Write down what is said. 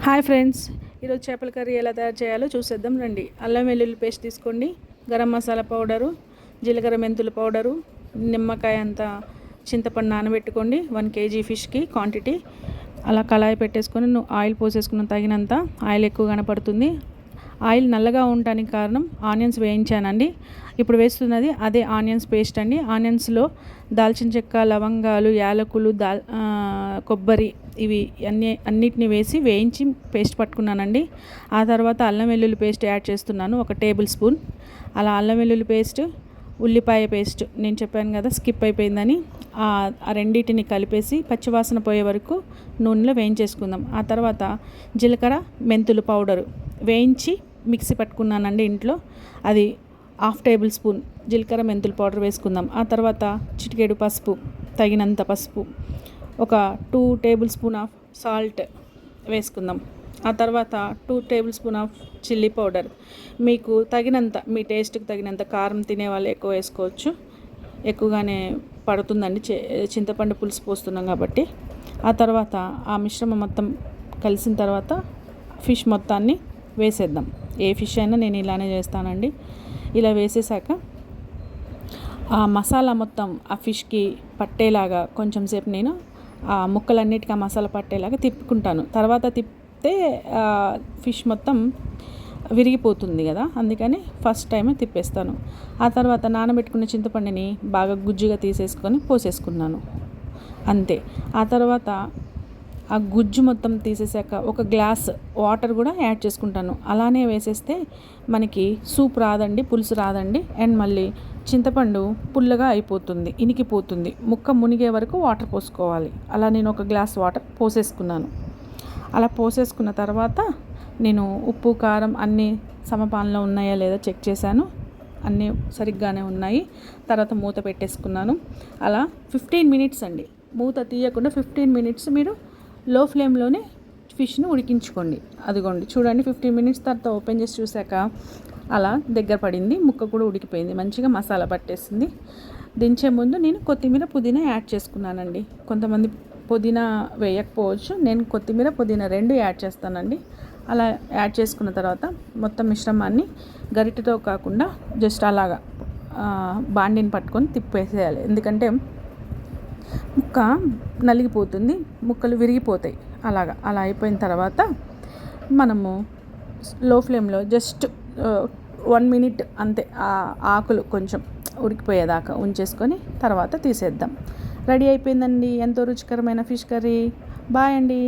Hi friends, ఈరోజు చేపల curry ఎలా తయారు చేయాలో చూసేద్దాం రండి. అల్లం వెల్లుల్లి పేస్ట్ తీసుకోండి, గరం మసాలా పౌడరు, జీలకర్ర మెంతుల పౌడరు, నిమ్మకాయ అంత చింతపండు నానబెట్టుకోండి. 1 kg ఫిష్కి క్వాంటిటీ. అలా కళాయి పెట్టేసుకొని ఆయిల్ పోసేసుకున్న తగినంత. ఆయిల్ ఎక్కువ కనపడుతుంది. ఆయిల్ నల్లగా ఉండటానికి కారణం ఆనియన్స్ వేయించానండి. ఇప్పుడు వేస్తున్నది అదే ఆనియన్స్ పేస్ట్ అండి. ఆనియన్స్లో దాల్చిన చెక్క, లవంగాలు, యాలకులు, కొబ్బరి ఇవి అన్నిటిని వేసి వేయించి పేస్ట్ పట్టుకున్నానండి. ఆ తర్వాత అల్లం వెల్లుల్లి పేస్ట్ యాడ్ చేస్తున్నాను, 1 టేబుల్ స్పూన్. అలా అల్లం వెల్లుల్లి పేస్ట్, ఉల్లిపాయ పేస్ట్ నేను చెప్పాను కదా స్కిప్ అయిపోయిందని, ఆ రెండింటిని కలిపేసి పచ్చివాసన పోయే వరకు నూనెలో వేయించేసుకుందాం. ఆ తర్వాత జీలకర్ర మెంతులు పౌడరు వేయించి మిక్సీ పట్టుకున్నానండి ఇంట్లో. అది 1/2 టేబుల్ స్పూన్ జీలకర్ర మెంతుల పౌడర్ వేసుకుందాం. ఆ తర్వాత చిటికెడు పసుపు, తగినంత పసుపు, ఒక 2 టేబుల్ స్పూన్ ఆఫ్ సాల్ట్ వేసుకుందాం. ఆ తర్వాత 2 table spoon of chilli powder. మీకు తగినంత, మీ టేస్ట్కి తగినంత కారం తినేవాళ్ళు ఎక్కువ వేసుకోవచ్చు. ఎక్కువగానే పడుతుందండి, చింతపండు పులుసు పోస్తున్నాం కాబట్టి. ఆ తర్వాత ఆ మిశ్రమం మొత్తం కలిసిన తర్వాత ఫిష్ మొత్తాన్ని వేసేద్దాం. ఏ ఫిష్ అయినా నేను ఇలానే చేస్తానండి. ఇలా వేసేసాక ఆ మసాలా మొత్తం ఆ ఫిష్కి పట్టేలాగా కొంచెం సేపు నేను ఆ ముక్కలన్నిటికీ ఆ మసాలా పట్టేలాగా తిప్పుకుంటాను. తర్వాత తిప్పితే ఫిష్ మొత్తం విరిగిపోతుంది కదా, అందుకని ఫస్ట్ టైం తిప్పేస్తాను. ఆ తర్వాత నానబెట్టుకున్న చింతపండుని బాగా గుజ్జుగా తీసేసుకొని పోసేసుకున్నాను, అంతే. ఆ తర్వాత ఆ గుజ్జు మొత్తం తీసేసాక 1 గ్లాస్ వాటర్ కూడా యాడ్ చేసుకుంటాను. అలానే వేసేస్తే మనకి సూప్ రాదండి, పులుసు రాదండి. అండ్ మళ్ళీ చింతపండు పుల్లగా అయిపోతుంది, ఇనికిపోతుంది. ముక్క మునిగే వరకు వాటర్ పోసుకోవాలి. అలా నేను 1 గ్లాస్ వాటర్ పోసేసుకున్నాను. అలా పోసేసుకున్న తర్వాత నేను ఉప్పు కారం అన్నీ సమపాలనలో ఉన్నాయా లేదా చెక్ చేశాను. అన్నీ సరిగ్గానే ఉన్నాయి. తర్వాత మూత పెట్టేసుకున్నాను. అలా 15 మినిట్స్ అండి, మూత తీయకుండా 15 మినిట్స్ మీరు లో ఫ్లేమ్లోనే ఫిష్ని ఉడికించుకోండి. అదిగోండి చూడండి, 15 మినిట్స్ తర్వాత ఓపెన్ చేసి చూశాక అలా దగ్గర పడింది, ముక్క కూడా ఉడికిపోయింది, మంచిగా మసాలా పట్టేసింది. దించే ముందు నేను కొత్తిమీర పుదీనా యాడ్ చేసుకున్నానండి. కొంతమంది పుదీనా వేయకపోవచ్చు, నేను కొత్తిమీర పుదీనా 2 యాడ్ చేస్తానండి. అలా యాడ్ చేసుకున్న తర్వాత మొత్తం మిశ్రమాన్ని గరిటెతో కాకుండా జస్ట్ అలాగా బాండిని పట్టుకొని తిప్పేసేయాలి. ఎందుకంటే ముక్క నలిగిపోతుంది, ముక్కలు విరిగిపోతాయి. అలా అయిపోయిన తర్వాత మనము లో ఫ్లేమ్లో జస్ట్ 1 మినిట్ అంతే, ఆ ఆకులు కొంచెం ఉడికిపోయేదాకా ఉంచేసుకొని తర్వాత తీసేద్దాం. రెడీ అయిపోయిందండి ఎంతో రుచికరమైన ఫిష్ కర్రీ. బాయ్ అండి.